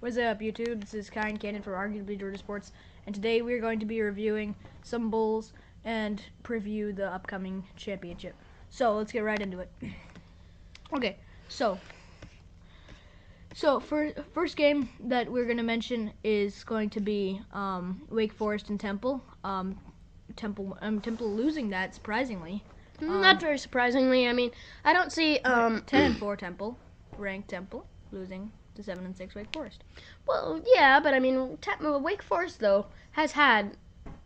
What's up, YouTube? This is Kai and Cannon from Arguably Georgia Sports, and today we're going to be reviewing some bowls and preview the upcoming championship. So let's get right into it. Okay, so for first game that we're going to mention is going to be Wake Forest and Temple. Temple losing that surprisingly. Not very surprisingly. I mean, I don't see 10-4 Temple, ranked Temple, losing to 7-6 Wake Forest. Well, yeah, but I mean, Wake Forest though has had.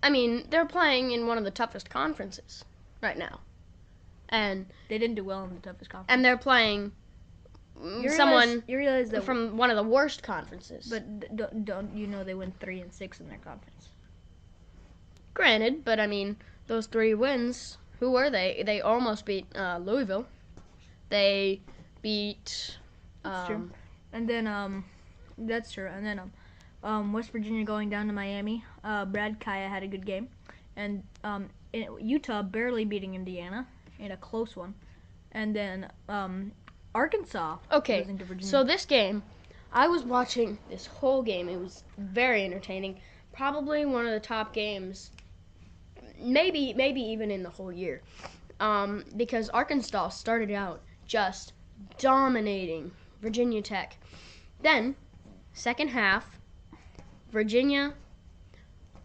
I mean, they're playing in one of the toughest conferences right now, and they didn't do well in the toughest conference. And they're playing you realize that from one of the worst conferences. But don't you know they went 3-6 in their conference? Granted, but I mean, those 3 wins. Who were they? They almost beat Louisville. They beat. That's true. And then that's true. And then West Virginia going down to Miami. Brad Kaya had a good game, and Utah barely beating Indiana in a close one, and then Arkansas. Okay, losing to Virginia. So this game, I was watching this whole game. It was very entertaining. Probably one of the top games, maybe even in the whole year, because Arkansas started out just dominating Virginia Tech. Then, second half, Virginia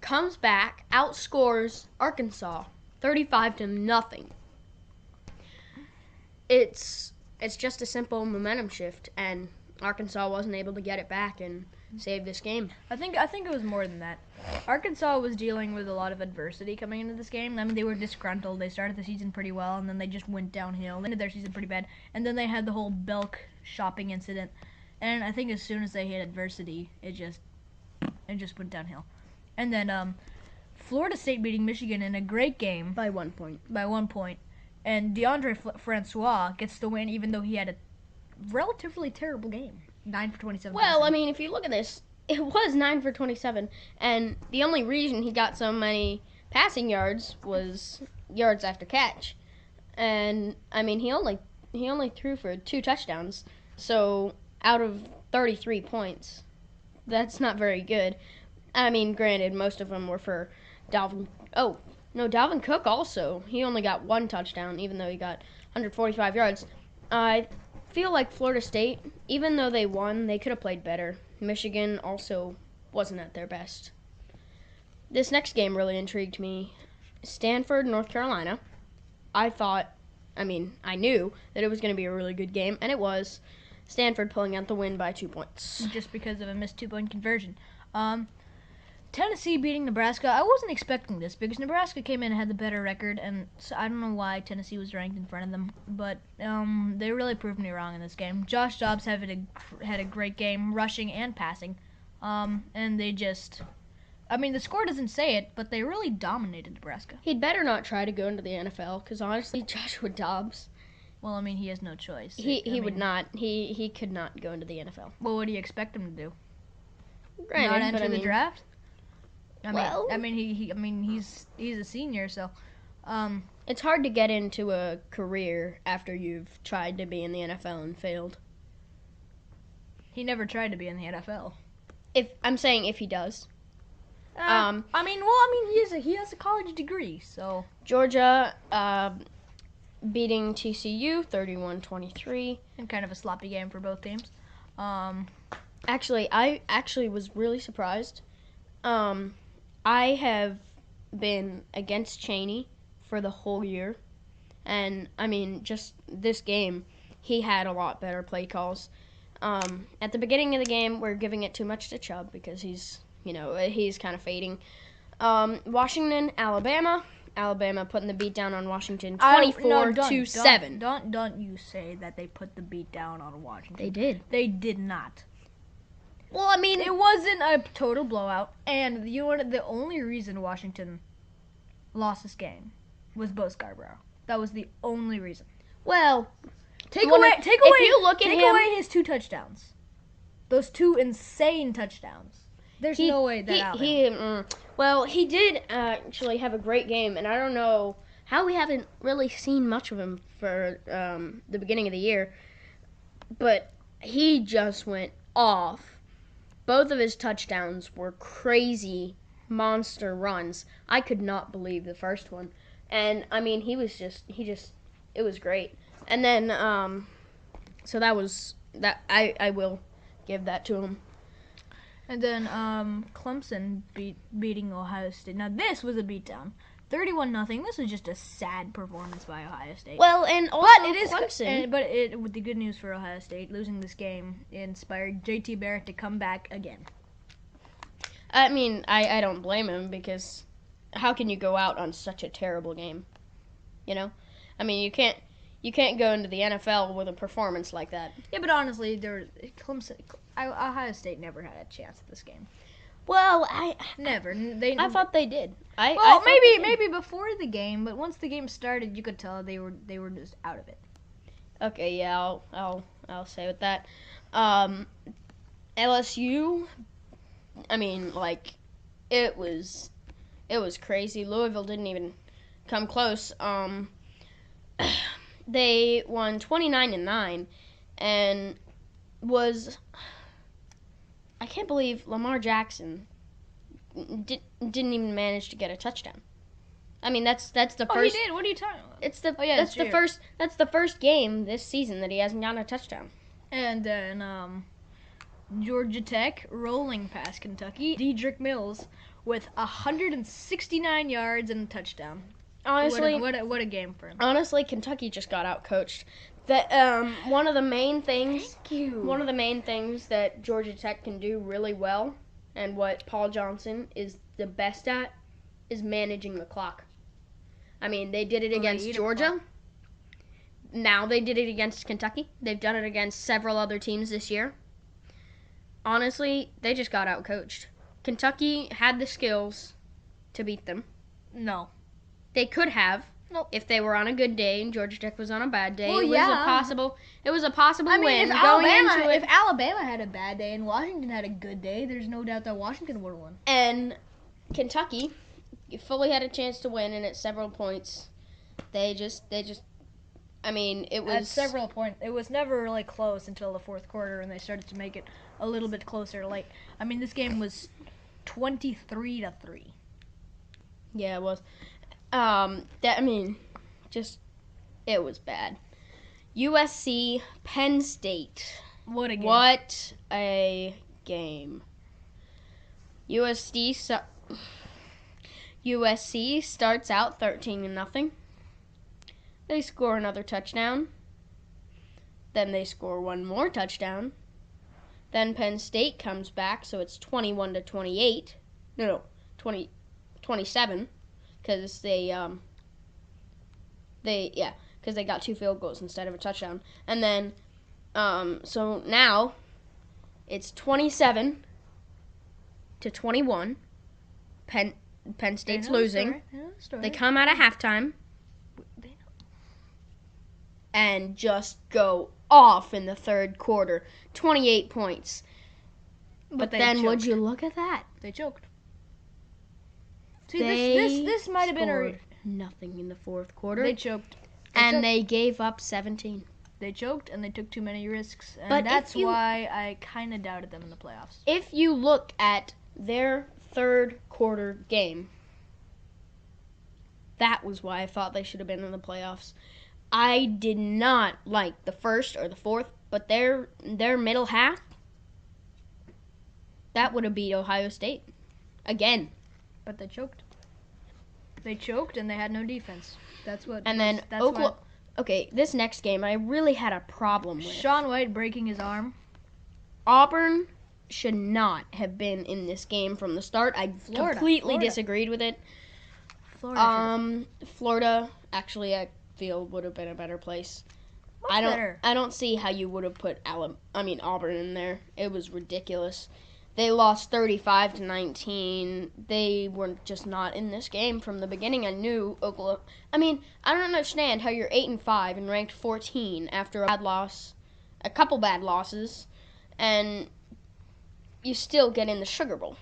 comes back, outscores Arkansas 35-0. It's just a simple momentum shift, and Arkansas wasn't able to get it back and save this game. I think it was more than that. Arkansas was dealing with a lot of adversity coming into this game. I mean, they were disgruntled. They started the season pretty well, and then they just went downhill. They ended their season pretty bad, and then they had the whole Belk shopping incident. And I think as soon as they hit adversity, it just went downhill. And then Florida State beating Michigan in a great game by 1 point. And DeAndre Francois gets the win, even though he had a relatively terrible game. 9 for 27. Well, I mean, if you look at this, it was 9 for 27, and the only reason he got so many passing yards was yards after catch. And I mean, he only threw for 2 touchdowns. So out of 33 points, that's not very good. I mean, granted, most of them were for Dalvin. Oh, no, Dalvin Cook also. He only got 1 touchdown, even though he got 145 yards. I feel like Florida State, even though they won, they could have played better. Michigan also wasn't at their best. This next game really intrigued me. Stanford, North Carolina. I knew that it was going to be a really good game, and it was. Stanford pulling out the win by 2 points. Just because of a missed 2-point conversion. Tennessee beating Nebraska. I wasn't expecting this because Nebraska came in and had the better record, and so I don't know why Tennessee was ranked in front of them, but they really proved me wrong in this game. Josh Dobbs had a great game, rushing and passing, and they just, I mean, the score doesn't say it, but they really dominated Nebraska. He'd better not try to go into the NFL, because honestly, Joshua Dobbs. Well, I mean, he has no choice. He would not. He could not go into the NFL. Well, what do you expect him to do? Granted, not enter the draft? He's a senior, so it's hard to get into a career after you've tried to be in the NFL and failed. He never tried to be in the NFL. If he does. He has a college degree, so Georgia beating TCU 31-23. And kind of a sloppy game for both teams. Actually, I was really surprised. I have been against Chaney for the whole year. And, I mean, just this game, he had a lot better play calls. At the beginning of the game, we're giving it too much to Chubb because he's kind of fading. Washington, Alabama. Alabama putting the beat down on Washington 24-7. Don't you say that they put the beat down on Washington. They did. They did not. Well, I mean, it wasn't a total blowout, and you know what? The only reason Washington lost this game was Bo Scarborough. That was the only reason. Well, take away his 2 touchdowns. Those 2 insane touchdowns. There's no way that he did actually have a great game, and I don't know how we haven't really seen much of him for the beginning of the year, but he just went off. both of his touchdowns were crazy monster runs. I could not believe the first one. And I mean, it was great. And then so that was that I will give that to him. And then Clemson beating Ohio State. Now this was a beatdown. 31-0. This was just a sad performance by Ohio State. Well, and also but it is Clemson. With the good news for Ohio State, losing this game inspired JT Barrett to come back again. I mean, I don't blame him, because how can you go out on such a terrible game? You know? I mean, you can't go into the NFL with a performance like that. Yeah, but honestly, Ohio State never had a chance at this game. Well, I thought they did. Maybe before the game, but once the game started, you could tell they were just out of it. Okay, yeah, I'll say with that. LSU, I mean, like, it was crazy. Louisville didn't even come close. They won 29-9, and I can't believe Lamar Jackson didn't even manage to get a touchdown. I mean, that's the first. Oh, he did. What are you talking about? That's the first game this season that he hasn't gotten a touchdown. And then Georgia Tech rolling past Kentucky. Dedrick Mills with 169 yards and a touchdown. Honestly, what a game for him. Honestly, Kentucky just got out coached. That one of the main things that Georgia Tech can do really well, and what Paul Johnson is the best at, is managing the clock. I mean, they did it against Georgia. Now they did it against Kentucky. They've done it against several other teams this year. Honestly, they just got out coached. Kentucky had the skills to beat them. No. They could have. Nope. If they were on a good day and Georgia Tech was on a bad day, well, it was a possible win. If Alabama had a bad day and Washington had a good day, there's no doubt that Washington would have won. And Kentucky fully had a chance to win, and at several points, they just. I mean, it was at several points. It was never really close until the fourth quarter, and they started to make it a little bit closer. Like, I mean, this game was 23-3. Yeah, it was. It was bad. USC, Penn State. What a game. What a game. USC starts out 13-0. They score another touchdown. Then they score one more touchdown. Then Penn State comes back, so it's 21-28. No, 27. Because they got 2 field goals instead of a touchdown. And then, so now it's 27-21. Penn State's losing. They come out of halftime and just go off in the third quarter. 28 points. But then would you look at that? They choked. See, this might have been nothing in the fourth quarter. They choked. They gave up 17. They choked, and they took too many risks. And but that's why I kind of doubted them in the playoffs. If you look at their third quarter game, that was why I thought they should have been in the playoffs. I did not like the first or the fourth, but their middle half, that would have beat Ohio State. Again. But they choked. They choked, and they had no defense. That's what. And then Oklahoma. Okay, this next game I really had a problem with. Shaun White breaking his arm. Auburn should not have been in this game from the start. I completely disagreed with it. Florida, actually, I feel would have been a better place. I don't see how you would have put Auburn in there. It was ridiculous. They lost 35-19. They were just not in this game from the beginning. I knew Oklahoma. I mean, I don't understand how you're 8-5 and ranked 14 after a couple bad losses, and you still get in the Sugar Bowl.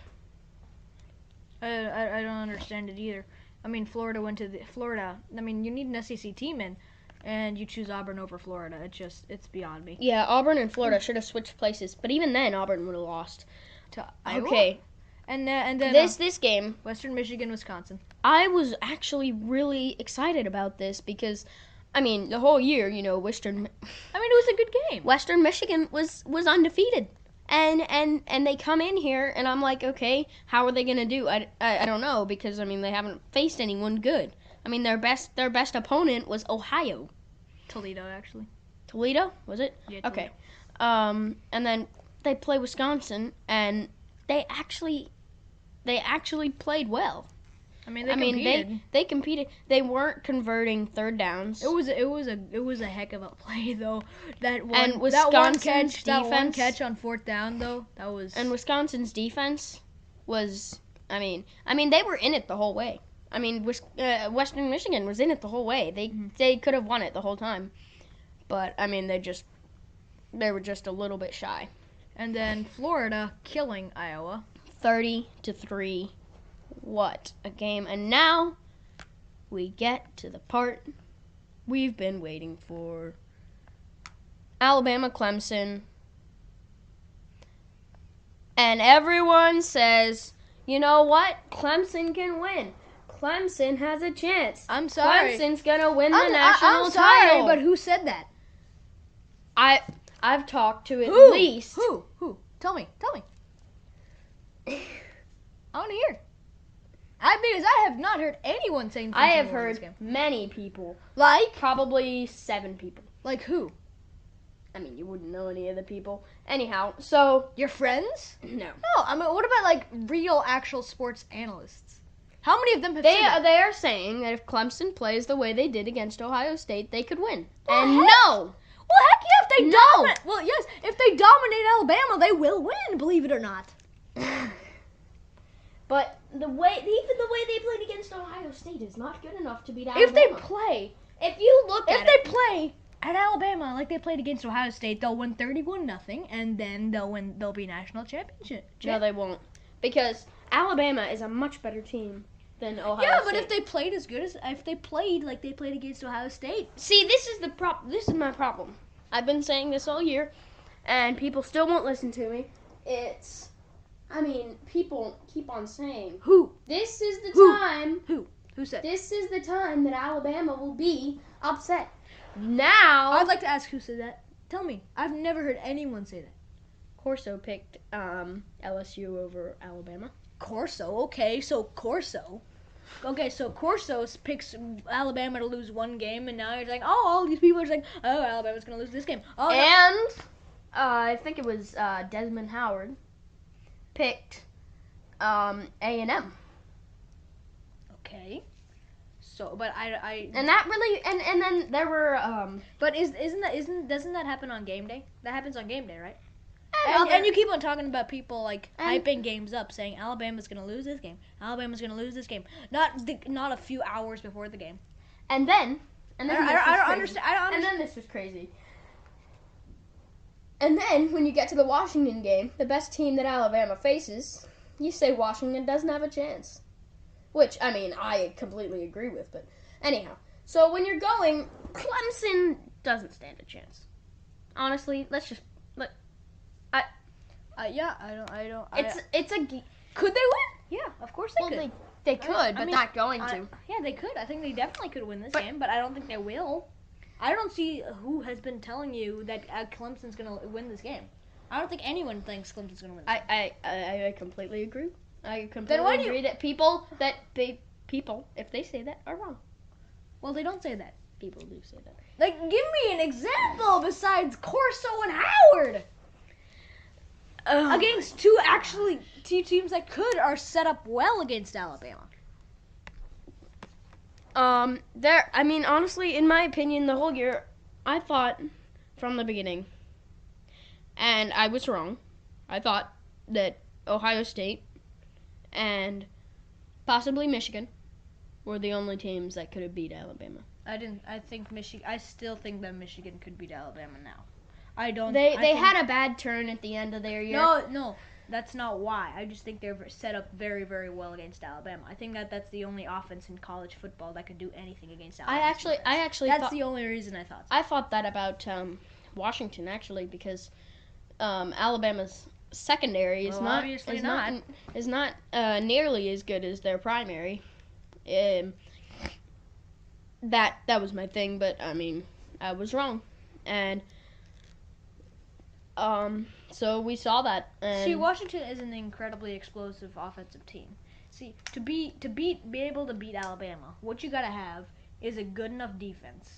I don't understand it either. I mean, Florida went to Florida. I mean, you need an SEC team in, and you choose Auburn over Florida. It's beyond me. Yeah, Auburn and Florida should have switched places, but even then, Auburn would have lost. to Iowa. Okay. And then This game, Western Michigan, Wisconsin. I was actually really excited about this because, I mean, the whole year, you know, It was a good game. Western Michigan was undefeated. And they come in here, and I'm like, okay, how are they going to do? I don't know, because, I mean, they haven't faced anyone good. I mean, their best opponent was Ohio. Toledo, actually. Toledo, was it? Yeah, Toledo. Okay. And then they play Wisconsin, and they actually played well. I mean, competed. They competed. They weren't converting third downs. It was a heck of a play though. That one catch on fourth down though. That was. And Wisconsin's defense was. I mean, they were in it the whole way. I mean, Western Michigan was in it the whole way. They could have won it the whole time, but I mean, they were just a little bit shy. And then Florida killing Iowa. 30-3. What a game. And now we get to the part we've been waiting for. Alabama, Clemson. And everyone says, you know what? Clemson can win. Clemson has a chance. I'm sorry. Clemson's going to win the national I'm sorry, title. but who said that? I've talked to at Who? least. Who? Tell me. I want to hear. Because I have not heard anyone saying. I have heard many people. Like? Probably 7 people. Like who? I mean, you wouldn't know any of the people. Anyhow, so. Your friends? No. No, I mean, what about like real, actual sports analysts? How many of them have They said that? they are saying that if Clemson plays the way they did against Ohio State, they could win. Well, And heck. no! Well, heck yeah, if they No. dominate. Well, yes, if they dominate Alabama, they will win, believe it or not. But even the way they played against Ohio State is not good enough to beat If Alabama. if you look at if they play at Alabama like they played against Ohio State, they'll win 31-0, and then they'll be national championship. No, they won't. Because Alabama is a much better team than Ohio State. Yeah, but if they played if they played like they played against Ohio State. See, this is my problem. I've been saying this all year, and people still won't listen to me. People keep on saying, Who? This is the Who? time. Who said? This is the time that Alabama will be upset. Now, I'd like to ask who said that. Tell me. I've never heard anyone say that. Corso picked LSU over Alabama. Corso, okay, so Corso picks Alabama to lose one game, and now you're like, oh, all these people are saying, oh, Alabama's gonna lose this game. Oh, and I think it was Desmond Howard picked A&M. Okay. So, but I and that really and then there were But doesn't that happen on game day? That happens on game day, right? and And you keep on talking about people like And- hyping games up, saying Alabama's gonna lose this game. Alabama's gonna lose this game. Not a few hours before the game. and then I don't understand. And then this was crazy. And then when you get to the Washington game, the best team that Alabama faces, you say Washington doesn't have a chance. Which, I mean, I completely agree with, but anyhow. So when you're going, Clemson doesn't stand a chance. Honestly, let's just Could they win? Yeah, of course they could. They could, but not going to. Yeah, they could. I think they definitely could win this But- game, but I don't think they will. I don't see who has been telling you that Clemson's going to win this game. I don't think anyone thinks Clemson's going to win this game. I completely agree. I completely Then why do you- agree that people, if they say that, are wrong. Well, they don't say that. People do say that. Like, give me an example besides Corso and Howard. Against two teams that are set up well against Alabama. Honestly, in my opinion, the whole year, I thought from the beginning, and I was wrong, I thought that Ohio State and possibly Michigan were the only teams that could have beat Alabama. I still think that Michigan could beat Alabama now. They had a bad turn at the end of their year. No, that's not why. I just think they're set up very, very well against Alabama. I think that's the only offense in college football that could do anything against Alabama. I actually that's thought, the only reason I thought so. I thought that about Washington actually because Alabama's secondary is Well, not obviously is not nearly as good as their primary. That was my thing, but I mean, I was wrong, and so we saw that. And See, Washington is an incredibly explosive offensive team. See, to be able to beat Alabama, what you gotta have is a good enough defense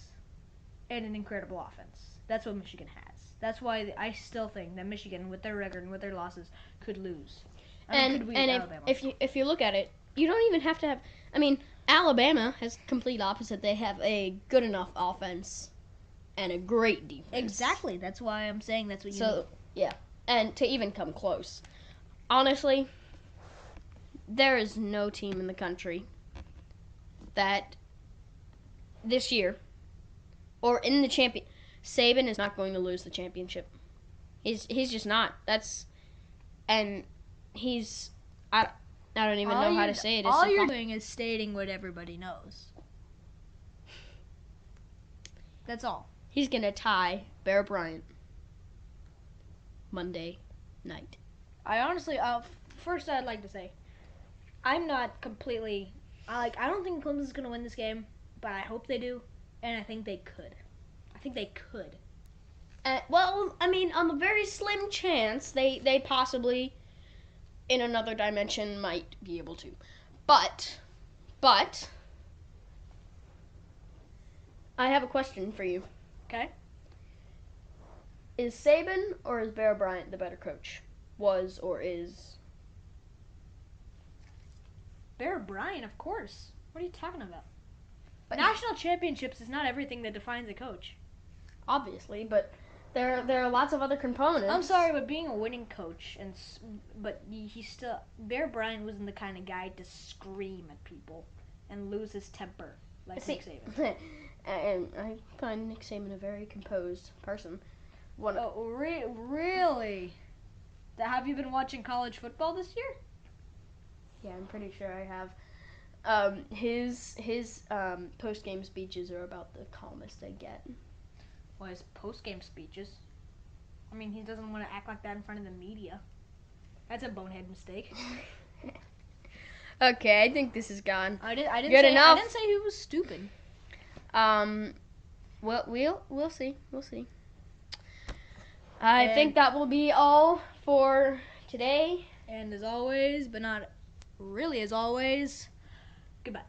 and an incredible offense. That's what Michigan has. That's why I still think that Michigan, with their record and with their losses, could lose. Could beat Alabama. if you look at it, you don't even have to have. I mean, Alabama has complete opposite. They have a good enough offense and a great defense. Exactly. That's why I'm saying that's what you need. So yeah, and to even come close, honestly, there is no team in the country that this year or in the champion. Saban is not going to lose the championship. He's just not. I don't even know how to say it. All you're doing is stating what everybody knows. That's all. He's gonna tie Bear Bryant Monday night. I honestly, first I'd like to say, I'm not completely. I don't think Clemson's gonna win this game, but I hope they do, and I think they could. Well, I mean, on the very slim chance they possibly, in another dimension, might be able to. But, I have a question for you. Okay. Is Saban or is Bear Bryant the better coach? Was or is? Bear Bryant, of course. What are you talking about? National championships is not everything that defines a coach. Obviously, but there are lots of other components. I'm sorry, but being a winning coach, but he's still. Bear Bryant wasn't the kind of guy to scream at people and lose his temper like Nick Saban. And I find Nick Saban a very composed person. Really? Have you been watching college football this year? Yeah, I'm pretty sure I have. His post game speeches are about the calmest I get. Well, his post game speeches. I mean, he doesn't want to act like that in front of the media. That's a bonehead mistake. Okay, I think this is gone. I didn't Good say, enough. I didn't say he was stupid. Well, we'll see. I think that will be all for today. And as always, but not really as always, goodbye.